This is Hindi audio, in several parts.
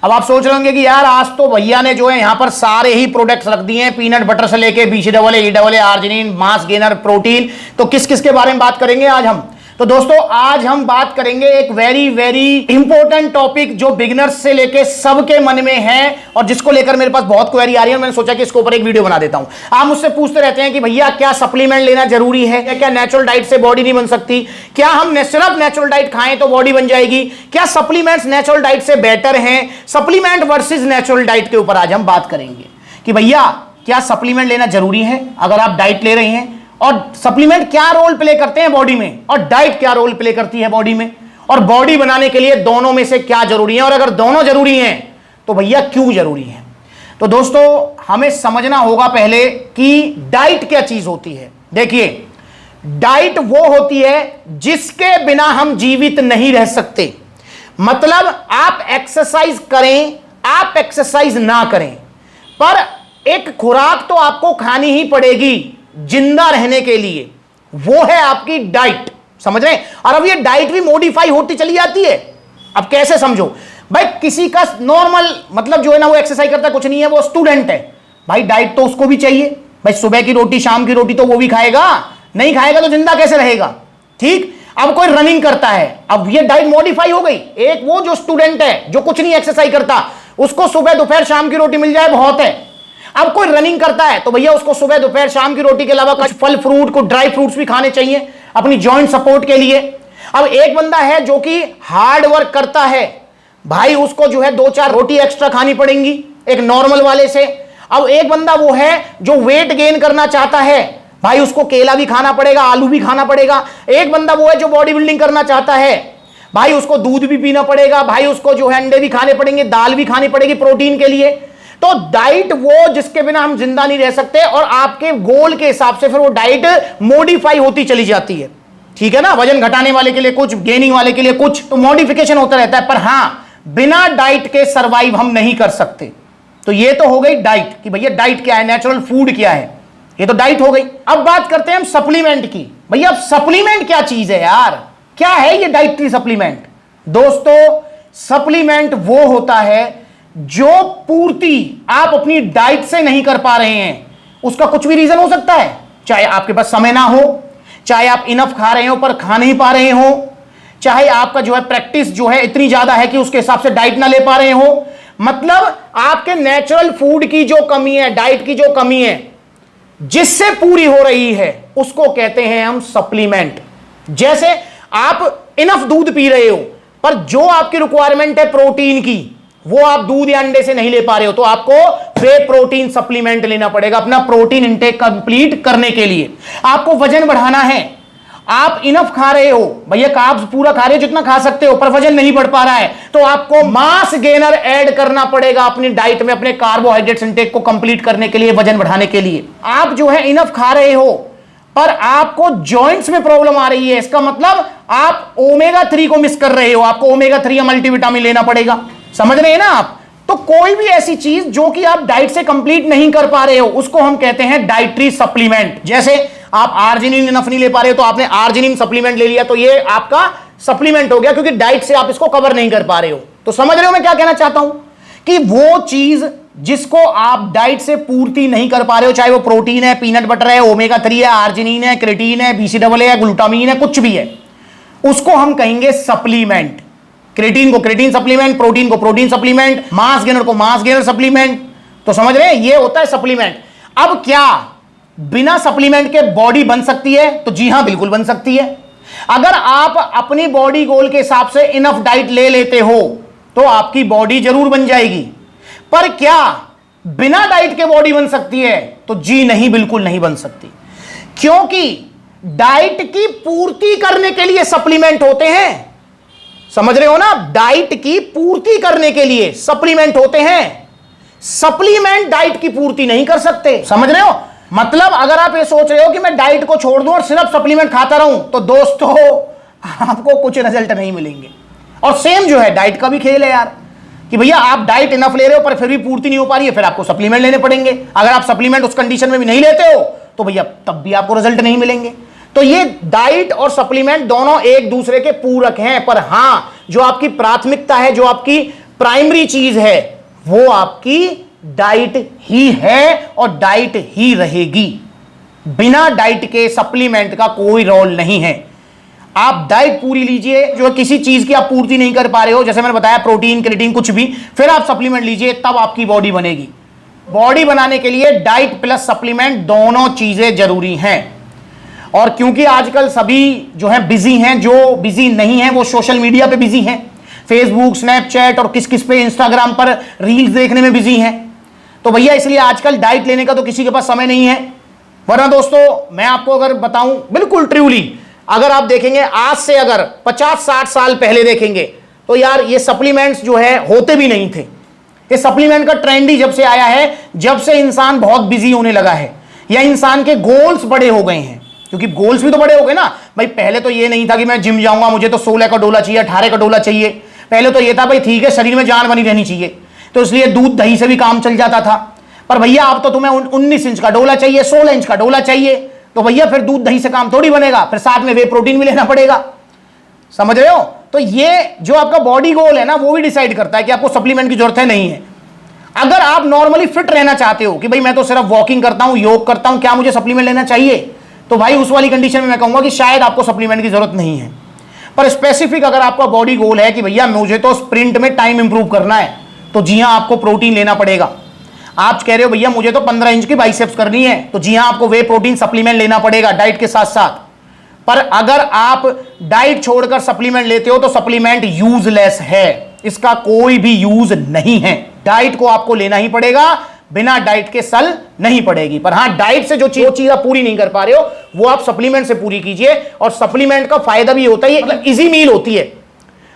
अब आप सोच रहे होंगे कि यार आज तो भैया ने जो है यहां पर सारे ही प्रोडक्ट्स रख दिए हैं, पीनट बटर से लेके BCAA, EAA, arginine, mass gainer, protein. तो किस किस के बारे में बात करेंगे आज हम? तो दोस्तों आज हम बात करेंगे एक वेरी वेरी इंपॉर्टेंट टॉपिक जो बिगिनर्स से लेके सबके मन में है और जिसको लेकर मेरे पास बहुत क्वेरी आ रही है। मैंने सोचा कि इसके ऊपर एक वीडियो बना देता हूं। आप मुझसे पूछते रहते हैं कि भैया क्या सप्लीमेंट लेना जरूरी है, क्या नेचुरल डाइट से बॉडी नहीं बन सकती, क्या हम सिर्फ नेचुरल डाइट खाएं तो बॉडी बन जाएगी, क्या सप्लीमेंट्स नेचुरल डाइट से बेटर हैं? सप्लीमेंट वर्सेस नेचुरल डाइट के ऊपर आज हम बात करेंगे कि भैया क्या सप्लीमेंट लेना जरूरी है अगर आप डाइट ले रहे हैं, और सप्लीमेंट क्या रोल प्ले करते हैं बॉडी में, और डाइट क्या रोल प्ले करती है बॉडी में, और बॉडी बनाने के लिए दोनों में से क्या जरूरी है, और अगर दोनों जरूरी हैं तो भैया क्यों जरूरी है? तो दोस्तों हमें समझना होगा पहले कि डाइट क्या चीज होती है। देखिए, डाइट वो होती है जिसके बिना हम जीवित नहीं रह सकते। मतलब आप एक्सरसाइज करें, आप एक्सरसाइज ना करें, पर एक खुराक तो आपको खानी ही पड़ेगी जिंदा रहने के लिए, वो है आपकी डाइट। समझ रहे हैं? और अब ये डाइट भी मॉडिफाई होती चली जाती है। अब कैसे समझो भाई, किसी का नॉर्मल मतलब जो है ना वो एक्सरसाइज करता कुछ नहीं है, वो स्टूडेंट है भाई, डाइट तो उसको भी चाहिए भाई। सुबह की रोटी शाम की रोटी तो वो भी खाएगा, नहीं खाएगा तो जिंदा कैसे रहेगा? ठीक। अब कोई रनिंग करता है, अब ये डाइट मॉडिफाई हो गई। एक वो जो स्टूडेंट है जो कुछ नहीं एक्सरसाइज करता, उसको सुबह दोपहर शाम की रोटी मिल जाए बहुत है। अब कोई रनिंग करता है तो भैया उसको सुबह दोपहर शाम की रोटी के अलावा कुछ फल फ्रूट, कुछ ड्राई फ्रूट्स भी खाने चाहिए अपनी जॉइंट सपोर्ट के लिए। अब एक बंदा है जो कि हार्ड वर्क करता है, भाई उसको जो है 2-4 रोटी एक्स्ट्रा खानी पड़ेंगी एक नॉर्मल वाले से। अब एक बंदा वो है जो वेट गेन करना चाहता है, भाई उसको केला भी खाना पड़ेगा, आलू भी खाना पड़ेगा। एक बंदा वो है जो बॉडी बिल्डिंग करना चाहता है, भाई उसको दूध भी पीना पड़ेगा, भाई उसको जो है अंडे भी खाने पड़ेंगे, दाल भी खानी पड़ेगी प्रोटीन के लिए। तो डाइट वो जिसके बिना हम जिंदा नहीं रह सकते, और आपके गोल के हिसाब से फिर वो डाइट मॉडिफाई होती चली जाती है। ठीक है ना? वजन घटाने वाले के लिए कुछ, गेनिंग वाले के लिए कुछ, तो मॉडिफिकेशन होता रहता है। पर हां, बिना डाइट के सरवाइव हम नहीं कर सकते। तो ये तो हो गई डाइट कि भैया डाइट क्या है, नेचुरल फूड क्या है, ये तो डाइट हो गई। अब बात करते हैं हम सप्लीमेंट की। भैया अब सप्लीमेंट क्या चीज है यार, क्या है ये डाइटरी सप्लीमेंट? दोस्तों सप्लीमेंट वो होता है जो पूर्ति आप अपनी डाइट से नहीं कर पा रहे हैं। उसका कुछ भी रीजन हो सकता है, चाहे आपके पास समय ना हो, चाहे आप इनफ खा रहे हो पर खा नहीं पा रहे हो, चाहे आपका जो है प्रैक्टिस जो है इतनी ज्यादा है कि उसके हिसाब से डाइट ना ले पा रहे हो। मतलब आपके नेचुरल फूड की जो कमी है, डाइट की जो कमी है, जिससे पूरी हो रही है, उसको कहते हैं हम सप्लीमेंट। जैसे आप इनफ दूध पी रहे हो पर जो आपकी रिक्वायरमेंट है प्रोटीन की, वो आप दूध या अंडे से नहीं ले पा रहे हो, तो आपको वे प्रोटीन सप्लीमेंट लेना पड़ेगा अपना प्रोटीन इंटेक कंप्लीट करने के लिए। आपको वजन बढ़ाना है, आप इनफ खा रहे हो भैया, कार्ब्स पूरा खा रहे हो जितना खा सकते हो, पर वजन नहीं बढ़ पा रहा है, तो आपको मास गेनर ऐड करना पड़ेगा अपनी डाइट में, अपने कार्बोहाइड्रेट्स इंटेक को कंप्लीट करने के लिए, वजन बढ़ाने के लिए। आप जो है इनफ खा रहे हो पर आपको जॉइंट्स में प्रॉब्लम आ रही है, इसका मतलब आप ओमेगा 3 को मिस कर रहे हो, आपको ओमेगा 3 या मल्टीविटामिन लेना पड़ेगा। समझ रहे हैं ना आप? तो कोई भी ऐसी चीज जो कि आप डाइट से कंप्लीट नहीं कर पा रहे हो, उसको हम कहते हैं डाइटरी सप्लीमेंट। जैसे आप आर्जिनिन इनफ नहीं ले पा रहे हो तो आपने आर्जिनिन सप्लीमेंट ले लिया, तो ये आपका सप्लीमेंट हो गया, क्योंकि डाइट से आप इसको कवर नहीं कर पा रहे हो। तो समझ रहे हो मैं क्या कहना चाहता हूं? कि वो चीज जिसको आप डाइट से पूर्ति नहीं कर पा रहे हो, चाहे वो प्रोटीन है, पीनट बटर है, ओमेगा 3 है, आर्जिनिन है, क्रेटीन है, BCAA है, ग्लूटामीन है, कुछ भी है, उसको हम कहेंगे सप्लीमेंट। क्रेटीन को क्रेटीन सप्लीमेंट, प्रोटीन को प्रोटीन सप्लीमेंट, मास गेनर को मास गेनर सप्लीमेंट। तो समझ रहे हैं, ये होता है सप्लीमेंट। अब क्या बिना सप्लीमेंट के बॉडी बन सकती है? तो जी हां, बिल्कुल बन सकती है। अगर आप अपनी बॉडी गोल के हिसाब से इनफ डाइट ले लेते हो तो आपकी बॉडी जरूर बन जाएगी। पर क्या बिना डाइट के बॉडी बन सकती है? तो जी नहीं, बिल्कुल नहीं बन सकती, क्योंकि डाइट की पूर्ति करने के लिए सप्लीमेंट होते हैं। समझ रहे हो ना? डाइट की पूर्ति करने के लिए सप्लीमेंट होते हैं, सप्लीमेंट डाइट की पूर्ति नहीं कर सकते। समझ रहे हो? मतलब अगर आप ये सोच रहे हो कि मैं डाइट को छोड़ दूं और सिर्फ सप्लीमेंट खाता रहूं, तो दोस्तों आपको कुछ रिजल्ट नहीं मिलेंगे। और सेम जो है डाइट का भी खेल है यार, कि भैया आप डाइट इनफ ले रहे हो पर फिर भी पूर्ति नहीं हो पा रही है, फिर आपको सप्लीमेंट लेने पड़ेंगे। अगर आप सप्लीमेंट उस कंडीशन में भी नहीं लेते हो तो भैया तब भी आपको रिजल्ट नहीं मिलेंगे। तो ये डाइट और सप्लीमेंट दोनों एक दूसरे के पूरक हैं, पर हां जो आपकी प्राथमिकता है, जो आपकी प्राइमरी चीज है वो आपकी डाइट ही है और डाइट ही रहेगी। बिना डाइट के सप्लीमेंट का कोई रोल नहीं है। आप डाइट पूरी लीजिए, जो किसी चीज की आप पूर्ति नहीं कर पा रहे हो, जैसे मैंने बताया प्रोटीन क्रिएटिन कुछ भी, फिर आप सप्लीमेंट लीजिए, तब आपकी बॉडी बनेगी। बॉडी बनाने के लिए डाइट प्लस सप्लीमेंट दोनों चीजें जरूरी हैं। और क्योंकि आजकल सभी जो है बिजी हैं, जो बिजी नहीं है वो सोशल मीडिया पे बिजी हैं, फेसबुक स्नैपचैट और किस किस पे इंस्टाग्राम पर रील्स देखने में बिजी हैं, तो भैया इसलिए आजकल डाइट लेने का तो किसी के पास समय नहीं है। वरना दोस्तों मैं आपको अगर बताऊं बिल्कुल ट्रूली, अगर आप देखेंगे आज से अगर 50-60 साल पहले देखेंगे तो यार ये सप्लीमेंट्स जो है होते भी नहीं थे। ये सप्लीमेंट का ट्रेंड ही जब से आया है, जब से इंसान बहुत बिजी होने लगा है या इंसान के गोल्स बड़े हो गए हैं, क्योंकि गोल्स भी तो बड़े हो गए ना भाई। पहले तो ये नहीं था कि मैं जिम जाऊंगा मुझे तो 16 का डोला चाहिए, 18 का डोला चाहिए। पहले तो ये था भाई ठीक है शरीर में जान बनी रहनी चाहिए, तो इसलिए दूध दही से भी काम चल जाता था। पर भैया अब तो तुम्हें 19 इंच का डोला चाहिए, 16 इंच का डोला चाहिए, तो भैया फिर दूध दही से काम थोड़ी बनेगा, फिर साथ में वे प्रोटीन भी लेना पड़ेगा। समझ रहे हो? तो ये जो आपका बॉडी गोल है ना वो भी डिसाइड करता है कि आपको सप्लीमेंट की जरूरत है नहीं है। अगर आप नॉर्मली फिट रहना चाहते हो कि भाई मैं तो सिर्फ वॉकिंग करता हूं, योग करता हूं, क्या मुझे सप्लीमेंट लेना चाहिए, तो भाई उस वाली कंडीशन में मैं कहूंगा कि शायद आपको सप्लीमेंट की जरूरत नहीं है। पर स्पेसिफिक अगर आपका बॉडी गोल है कि भैया मुझे तो स्प्रिंट में टाइम इंप्रूव करना है, तो जी हां आपको प्रोटीन लेना पड़ेगा। आप कह रहे हो भैया मुझे तो 15 इंच की बाइसेप्स करनी है, तो जी हां आपको वे प्रोटीन सप्लीमेंट लेना पड़ेगा डाइट के साथ साथ। पर अगर आप डाइट छोड़कर सप्लीमेंट लेते हो तो सप्लीमेंट यूजलेस है, इसका कोई भी यूज नहीं है। डाइट को आपको लेना ही पड़ेगा, बिना डाइट के सल नहीं पड़ेगी। पर हां डाइट से जो चीज आप पूरी नहीं कर पा रहे हो वो आप सप्लीमेंट से पूरी कीजिए। और सप्लीमेंट का फायदा भी होता है, मतलब इजी मील होती है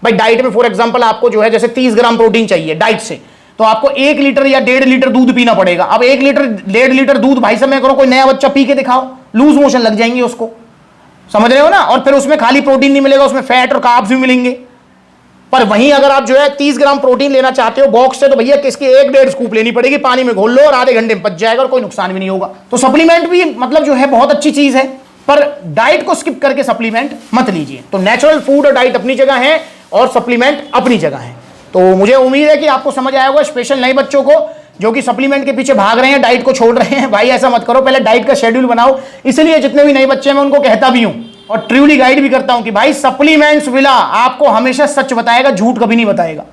भाई। डाइट में फॉर एग्जांपल आपको जो है जैसे 30 ग्राम प्रोटीन चाहिए डाइट से, तो आपको 1 लीटर या 1.5 लीटर दूध पीना पड़ेगा। अब 1 लीटर 1.5 लीटर दूध भाई साहब मैं करो कोई नया बच्चा पी के दिखाओ, लूज मोशन लग जाएंगे उसको। समझ रहे हो ना? और फिर उसमें खाली प्रोटीन नहीं मिलेगा, उसमें फैट और कार्ब्स भी मिलेंगे। पर वहीं अगर आप जो है 30 ग्राम प्रोटीन लेना चाहते हो बॉक्स से, तो भैया किसकी 1-1.5 स्कूप लेनी पड़ेगी, पानी में घोल लो और आधे घंटे में पच जाएगा और कोई नुकसान भी नहीं होगा। तो सप्लीमेंट भी मतलब जो है बहुत अच्छी चीज है, पर डाइट को स्किप करके सप्लीमेंट मत लीजिए। तो नेचुरल फूड और डाइट अपनी जगह है और सप्लीमेंट अपनी जगह है। तो मुझे उम्मीद है कि आपको समझ आया होगा। स्पेशल नए बच्चों को जो कि सप्लीमेंट के पीछे भाग रहे हैं, डाइट को छोड़ रहे हैं, भाई ऐसा मत करो, पहले डाइट का शेड्यूल बनाओ। इसलिए जितने भी नए बच्चे हैं मैं उनको कहता भी हूं और ट्रूली गाइड भी करता हूं कि भाई सप्लीमेंट्स विला आपको हमेशा सच बताएगा, झूठ कभी नहीं बताएगा।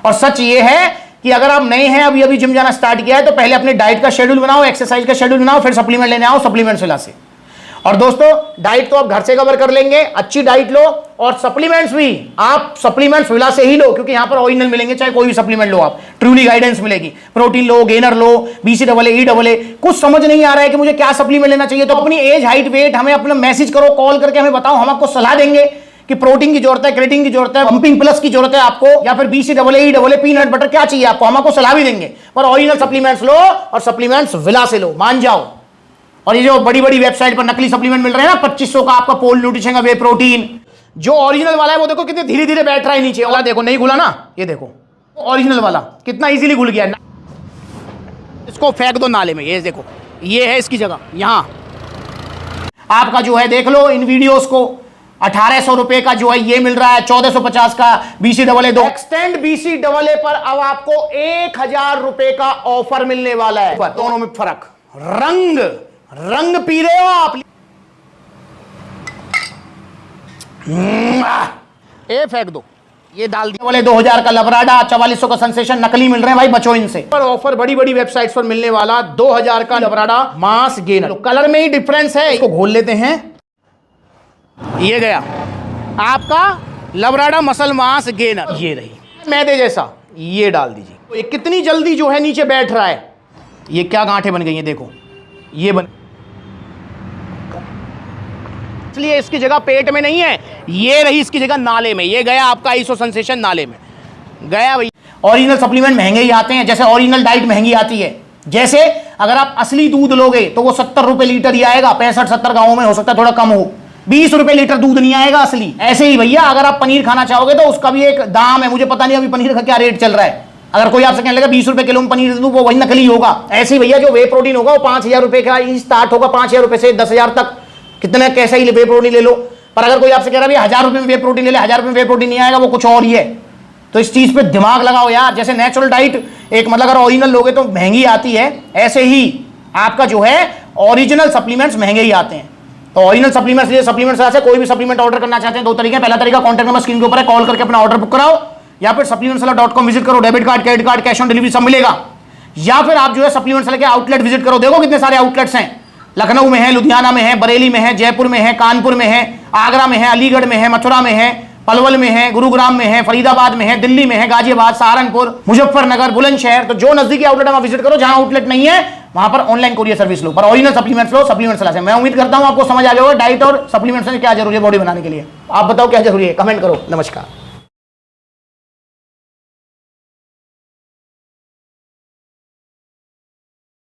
और सच ये है कि अगर आप नए हैं, अभी अभी जिम जाना स्टार्ट किया है, तो पहले अपने डाइट का शेड्यूल बनाओ, एक्सरसाइज का शेड्यूल बनाओ, फिर सप्लीमेंट लेने आओ सप्लीमेंट्स विला से। और दोस्तों डाइट तो आप घर से कवर कर लेंगे, अच्छी डाइट लो, और सप्लीमेंट्स भी आप सप्लीमेंट्स विला से ही लो, क्योंकि यहां पर ओरिजिनल मिलेंगे, चाहे कोई भी सप्लीमेंट लो आप, ट्रूली गाइडेंस मिलेगी। प्रोटीन लो, गेनर लो, BCAA EAA, कुछ समझ नहीं आ रहा है कि मुझे क्या सप्लीमेंट लेना चाहिए, तो अपनी एज हाइट वेट हमें अपना मैसेज करो, कॉल करके हमें बताओ, हम आपको सलाह देंगे कि प्रोटीन की जरूरत है, क्रिएटिन की जरूरत है, पंपिंग प्लस की जरूरत है आपको, या फिर BCAA EAA पीनट बटर क्या चाहिए आपको, हम आपको सलाह भी देंगे। पर ओरिजिनल सप्लीमेंट्स लो और सप्लीमेंट्स विला से लो, मान जाओ। और ये जो बड़ी बड़ी वेबसाइट पर नकली सप्लीमेंट मिल रहे हैं ना, 2500 का आपका पोल न्यूट्रिशन का वे प्रोटीन, जो ओरिजिनल वाला है वो देखो कितने धीरे धीरे बैठ रहा है नीचे वाला, देखो नहीं घुला ना, ये देखो ओरिजिनल वाला कितना इजीली घुल गया। इसको फेंक दो नाले में, ये देखो ये है इसकी जगह, यहां आपका जो है देख लो इन वीडियोस को, 1800 रुपए का जो है ये मिल रहा है, 1450 का BCAA 2 एक्सटेंड BCAA पर अब आपको 1000 रुपए का ऑफर मिलने वाला है। दोनों में फर्क, रंग पी रहे हो आप, ये फेंक दो, ये डाल दिया। वाले 2000 का लबराडा, 4400 का सेंसेशन नकली मिल रहे हैं भाई, बचो इनसे। पर ऑफर बड़ी बड़ी वेबसाइट्स पर मिलने वाला 2000 का लबराडा मास गेनर, कलर में ही डिफरेंस है, इसको घोल लेते हैं। ये गया आपका लबराडा मसल मास गेनर, ये रही मैदे जैसा, ये डाल दीजिए। तो ये कितनी जल्दी जो है नीचे बैठ रहा है, ये क्या गांठें बन गई हैं देखो, ये बन, इसलिए इसकी जगह पेट में नहीं है, ये रही इसकी जगह नाले में, ये गया आपका आइसो सेंसेशन नाले में गया भाई। ओरिजिनल सप्लीमेंट महंगे ही आते हैं, जैसे ओरिजिनल डाइट महंगी आती है। जैसे अगर आप असली दूध लोगे तो वो 70 रुपए लीटर ही आएगा, 65-70 गाँवों में हो सकता है थोड़ा कम हो, 20 रुपए लीटर दूध नहीं आएगा असली। ऐसे ही भैया अगर आप पनीर खाना चाहोगे तो उसका भी एक दाम है, मुझे पता नहीं अभी पनीर का क्या रेट चल रहा है, अगर कोई आपसे कहने लगा 20 रुपए किलो में पनीर दूं, वो वही नकली होगा। ऐसे ही भैया जो वे प्रोटीन होगा वो 5000 रुपए का ही स्टार्ट होगा, 5000 रुपए से 10,000 तक, कितना कैसा ही वे प्रोटीन ले लो। पर अगर कोई आपसे कह रहा है 1000 रुपए में वे प्रोटीन ले ले, 1000 रुपए में वे प्रोटीन नहीं आएगा, वो कुछ और ही है। तो इस चीज पे दिमाग लगाओ यार। जैसे नेचुरल डाइट एक मतलब अगर ओरिजिनल लोगे तो महंगी आती है, ऐसे ही आपका जो है ओरिजिनल सप्लीमेंट्स महंगे ही आते हैं। तो ओरिजिनल सप्लीमेंट्स लिए सप्लीमेंट्स से कोई भी सप्लीमेंट ऑर्डर करना चाहते हैं, दो तरीके। पहला तरीका कॉन्टैक्ट नंबर स्क्रीन के ऊपर है, कॉल करके अपना ऑर्डर बुक कराओ, या फिर supplementsala.com विजिट करो, debit card, credit card, cash on delivery सब मिलेगा। या फिर आप जो है सप्लीमेंट्स के आउटलेट विजिट करो, देखो कितने सारे आउटलेट्स हैं। लखनऊ में है, लुधियाना में है, बरेली में है, जयपुर में है, कानपुर में है, आगरा में है, अलीगढ़ में है, मथुरा में है, पलवल में है, गुरुग्राम में है, फरीदाबाद में है, दिल्ली में है, गाजियाबाद, सहारनपुर, मुजफ्फरनगर, बुलंदशहर। तो जो नजदीकी आउटलेट है वहां विजिट करो, जहां आउटलेट नहीं है वहां पर ऑनलाइन कोरियर सर्विस लो, पर ओरिजिनल सप्लीमेंट्स लो सप्लीमेंट्स से। मैं उम्मीद करता हूं आपको समझ आ गया होगा डाइट और सप्लीमेंट्स में क्या जरूरी है बॉडी बनाने के लिए। आप बताओ क्या जरूरी है, कमेंट करो। नमस्कार।